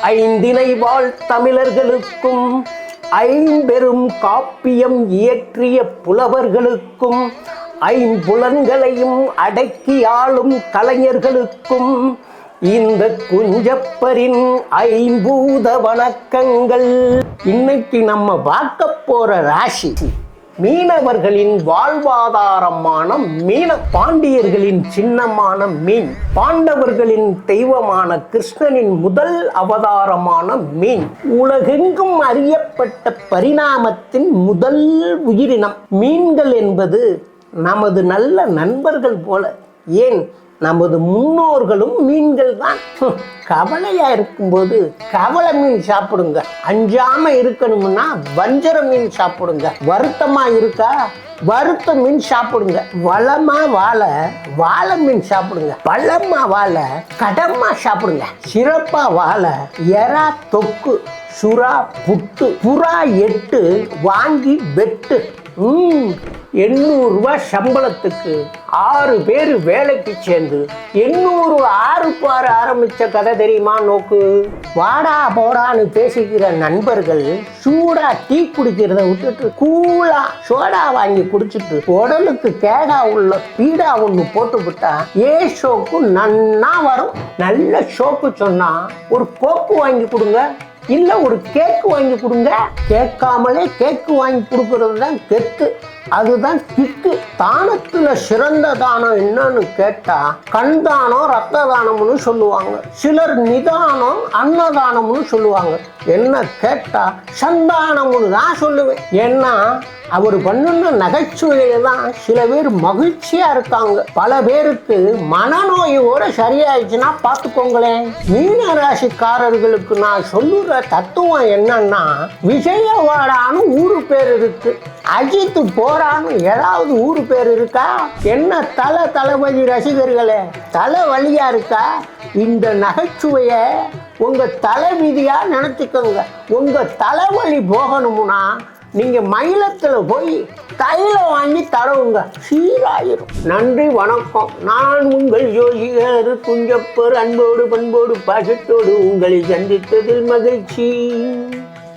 ஐந்தினை வாழ் தமிழர்களுக்கும் ஐம்பெரும் காப்பியம் இயற்றிய புலவர்களுக்கும் ஐம்புலன்களையும் அடக்கி ஆளும் கலைஞர்களுக்கும் இந்த குஞ்சப்பரின் ஐம்பூத வணக்கங்கள். இன்னைக்கு நம்ம பார்க்க போற ராசி மீனவர்களின் வாழ்வாதாரமான மீன பாண்டியர்களின் சின்னமான மீன், பாண்டவர்களின் தெய்வமான கிருஷ்ணனின் முதல் அவதாரமான மீன், உலகெங்கும் அறியப்பட்ட பரிணாமத்தின் முதல் உயிரினம். மீன்கள் என்பது நமது நல்ல நண்பர்கள் போல, ஏன் நமது முன்னோர்களும் மீன்கள் தான். கவலையா இருக்கும்போது கவலை மீன் சாப்பிடுங்க, அஞ்சாம இருக்கணும்னா வஞ்சர மீன் சாப்பிடுங்க, வருத்தமா இருக்கா வறுத்த மீன் சாப்பிடுங்க, வளமா வாழை மீன் சாப்பிடுங்க, பழமா வாழ கடமா சாப்பிடுங்க, சிறப்பா வாழ எறா தொக்கு, சுறா புட்டு, புறா எட்டு வாங்கி வெட்டு. 800 ரூபாய் சம்பளத்துக்கு 6 பேர் வேலைக்கு சேர்ந்து 800 ஆறு பாரு ஆரம்பிச்ச கதை தெரியுமா? நோக்கு வாடா போடான்னு பேசிக்கிற நண்பர்கள் சூடா டீ குடிக்கிறத விட்டுட்டு கூலா சோடா வாங்கி குடிச்சிட்டு உடலுக்கு கேடா உள்ள பீடா ஒண்ணு போட்டு விட்டா ஷோக்கு நன்னா வரும். நல்ல ஷோக்கு சொன்னா ஒரு கோக்கு வாங்கி கொடுங்க, இல்ல ஒரு கேக்கு வாங்கி கொடுங்க. கேட்காமலே கேக்கு வாங்கி கொடுக்கறது தான் கெத்து, அதுதான் கிக்கு. தானத்துல சிறந்த தானம் என்னன்னு கேட்டா கண் தானம் ரத்த தானம்னு சொல்லுவாங்க, சிலர் நிதானம் அன்னதானம்னு சொல்லுவாங்க. என்ன கேட்டா சந்தானம்னு தான் சொல்லுவேன். ஏன்னா அவர் பண்ணுன நகைச்சுவையை தான் சில பேர் மகிழ்ச்சியா இருக்காங்க. பல பேருக்கு மனநோயோட சரியாயிடுச்சுன்னா பார்த்துக்கோங்களேன். மீன ராசிக்காரர்களுக்கு நான் சொல்லுற தத்துவம் என்னன்னா, விஜயவாடான்னு ஊரு பேர் இருக்கு, அஜித் போறான்னு ஏதாவது ஊரு பேர் இருக்கா? என்ன தளபதி ரசிகர்களே தலை வலியா இருக்கா? இந்த நகைச்சுவைய உங்க தலைவிதியா நினைச்சுக்கோங்க. உங்க தலைவலி போகணும்னா நீங்க மயிலத்துல போய் தைலம் வாங்கி தடவுங்க, சீராயிரும். நன்றி, வணக்கம். நான் உங்கள் ஜோசிகர் குஞ்சப்பர். அன்போடு பண்போடு பாசத்தோடு உங்களை சந்தித்ததில் மகிழ்ச்சி.